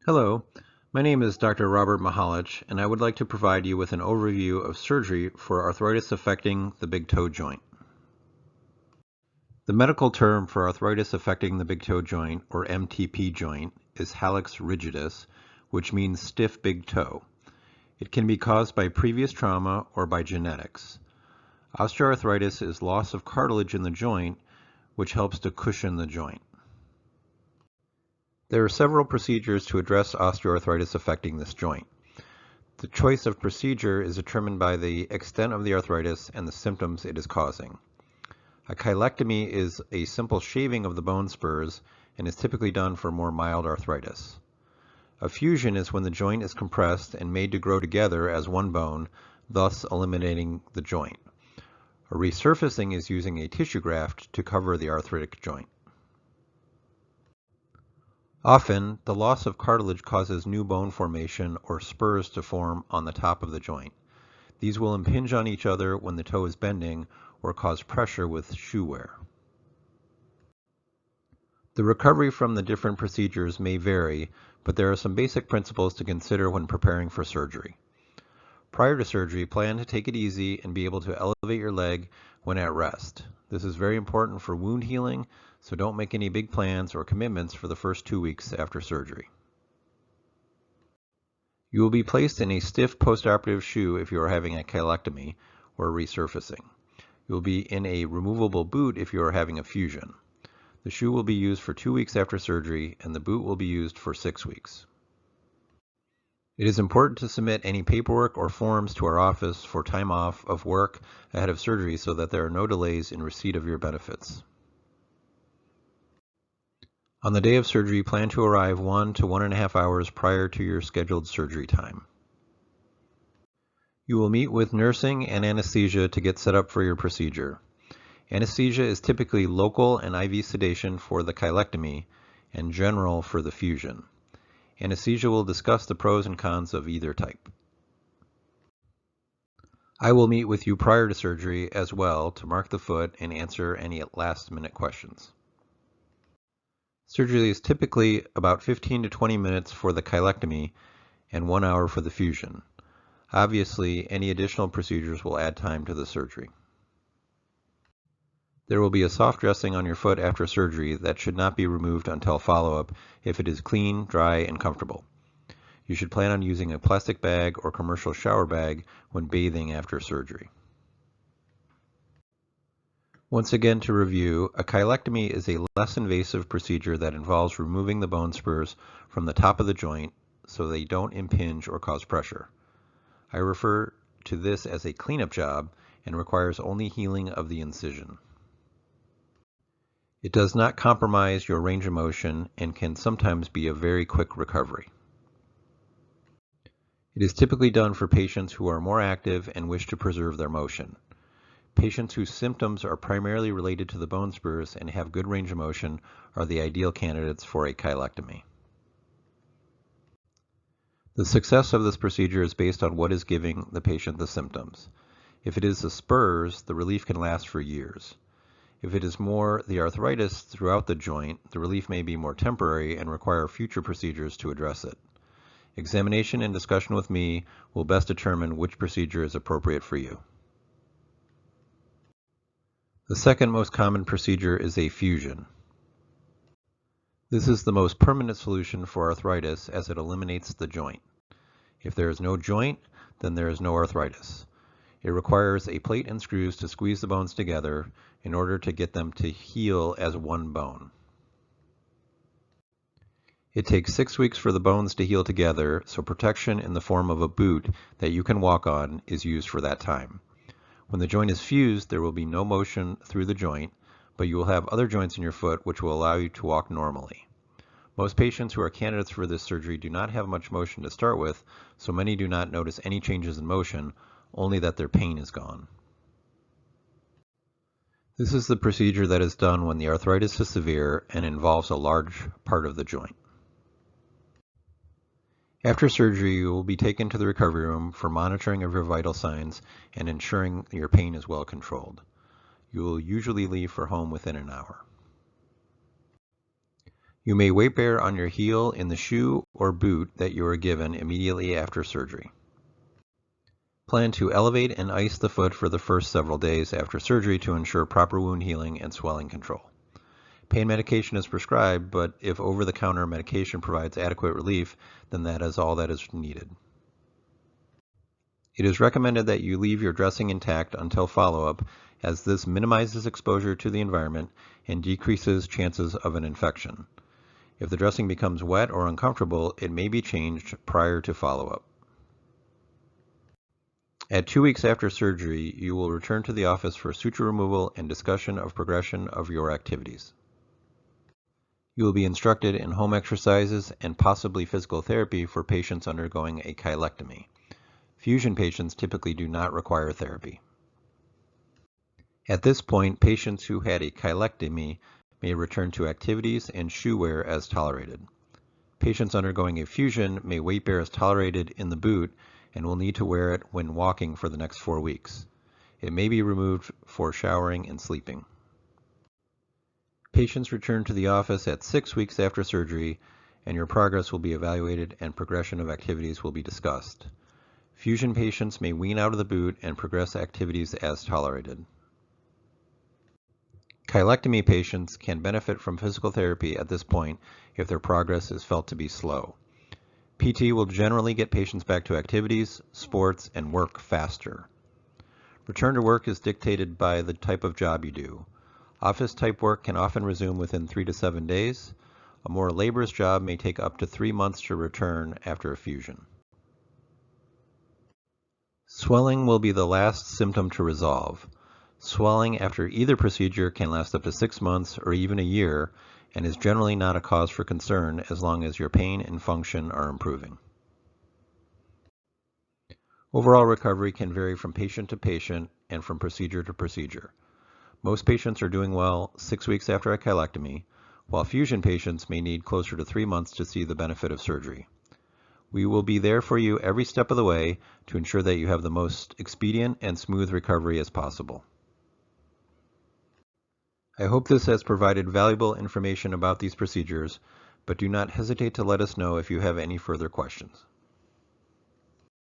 Hello, my name is Dr. Robert Mihalich, and I would like to provide you with an overview of surgery for arthritis affecting the big toe joint. The medical term for arthritis affecting the big toe joint, or MTP joint, is Hallux rigidus, which means stiff big toe. It can be caused by previous trauma or by genetics. Osteoarthritis is loss of cartilage in the joint, which helps to cushion the joint. There are several procedures to address osteoarthritis affecting this joint. The choice of procedure is determined by the extent of the arthritis and the symptoms it is causing. A chelectomy is a simple shaving of the bone spurs and is typically done for more mild arthritis. A fusion is when the joint is compressed and made to grow together as one bone, thus eliminating the joint. A resurfacing is using a tissue graft to cover the arthritic joint. Often, the loss of cartilage causes new bone formation or spurs to form on the top of the joint. These will impinge on each other when the toe is bending or cause pressure with shoe wear. The recovery from the different procedures may vary, but there are some basic principles to consider when preparing for surgery. Prior to surgery, plan to take it easy and be able to elevate your leg when at rest. This is very important for wound healing, so don't make any big plans or commitments for the first 2 weeks after surgery. You will be placed in a stiff postoperative shoe if you are having a chelectomy or resurfacing. You will be in a removable boot if you are having a fusion. The shoe will be used for 2 weeks after surgery, and the boot will be used for 6 weeks. It is important to submit any paperwork or forms to our office for time off of work ahead of surgery so that there are no delays in receipt of your benefits. On the day of surgery, plan to arrive 1 to 1.5 hours prior to your scheduled surgery time. You will meet with nursing and anesthesia to get set up for your procedure. Anesthesia is typically local and IV sedation for the chelectomy and general for the fusion. Anesthesia will discuss the pros and cons of either type. I will meet with you prior to surgery as well to mark the foot and answer any last-minute questions. Surgery is typically about 15 to 20 minutes for the chelectomy and 1 hour for the fusion. Obviously, any additional procedures will add time to the surgery. There will be a soft dressing on your foot after surgery that should not be removed until follow-up if it is clean, dry, and comfortable. You should plan on using a plastic bag or commercial shower bag when bathing after surgery. Once again to review, a chelectomy is a less invasive procedure that involves removing the bone spurs from the top of the joint so they don't impinge or cause pressure. I refer to this as a cleanup job and requires only healing of the incision. It does not compromise your range of motion and can sometimes be a very quick recovery. It is typically done for patients who are more active and wish to preserve their motion. Patients whose symptoms are primarily related to the bone spurs and have good range of motion are the ideal candidates for a chelectomy. The success of this procedure is based on what is giving the patient the symptoms. If it is the spurs, the relief can last for years. If it is more the arthritis throughout the joint, the relief may be more temporary and require future procedures to address it. Examination and discussion with me will best determine which procedure is appropriate for you. The second most common procedure is a fusion. This is the most permanent solution for arthritis as it eliminates the joint. If there is no joint, then there is no arthritis. It requires a plate and screws to squeeze the bones together in order to get them to heal as one bone. It takes 6 weeks for the bones to heal together, so protection in the form of a boot that you can walk on is used for that time. When the joint is fused, there will be no motion through the joint, but you will have other joints in your foot which will allow you to walk normally. Most patients who are candidates for this surgery do not have much motion to start with, so many do not notice any changes in motion, only that their pain is gone. This is the procedure that is done when the arthritis is severe and involves a large part of the joint. After surgery, you will be taken to the recovery room for monitoring of your vital signs and ensuring your pain is well controlled. You will usually leave for home within an hour. You may weight bear on your heel in the shoe or boot that you are given immediately after surgery. Plan to elevate and ice the foot for the first several days after surgery to ensure proper wound healing and swelling control. Pain medication is prescribed, but if over-the-counter medication provides adequate relief, then that is all that is needed. It is recommended that you leave your dressing intact until follow-up, as this minimizes exposure to the environment and decreases chances of an infection. If the dressing becomes wet or uncomfortable, it may be changed prior to follow-up. At 2 weeks after surgery, you will return to the office for suture removal and discussion of progression of your activities. You will be instructed in home exercises and possibly physical therapy for patients undergoing a chylectomy. Fusion patients typically do not require therapy. At this point, patients who had a chylectomy may return to activities and shoe wear as tolerated. Patients undergoing a fusion may weight bear as tolerated in the boot and will need to wear it when walking for the next 4 weeks. It may be removed for showering and sleeping. Patients return to the office at 6 weeks after surgery, and your progress will be evaluated and progression of activities will be discussed. Fusion patients may wean out of the boot and progress activities as tolerated. Chylectomy patients can benefit from physical therapy at this point if their progress is felt to be slow. PT will generally get patients back to activities, sports, and work faster. Return to work is dictated by the type of job you do. Office-type work can often resume within 3 to 7 days. A more laborious job may take up to 3 months to return after a fusion. Swelling will be the last symptom to resolve. Swelling after either procedure can last up to 6 months or even a year and is generally not a cause for concern as long as your pain and function are improving. Overall recovery can vary from patient to patient and from procedure to procedure. Most patients are doing well 6 weeks after a chylectomy, while fusion patients may need closer to 3 months to see the benefit of surgery. We will be there for you every step of the way to ensure that you have the most expedient and smooth recovery as possible. I hope this has provided valuable information about these procedures, but do not hesitate to let us know if you have any further questions.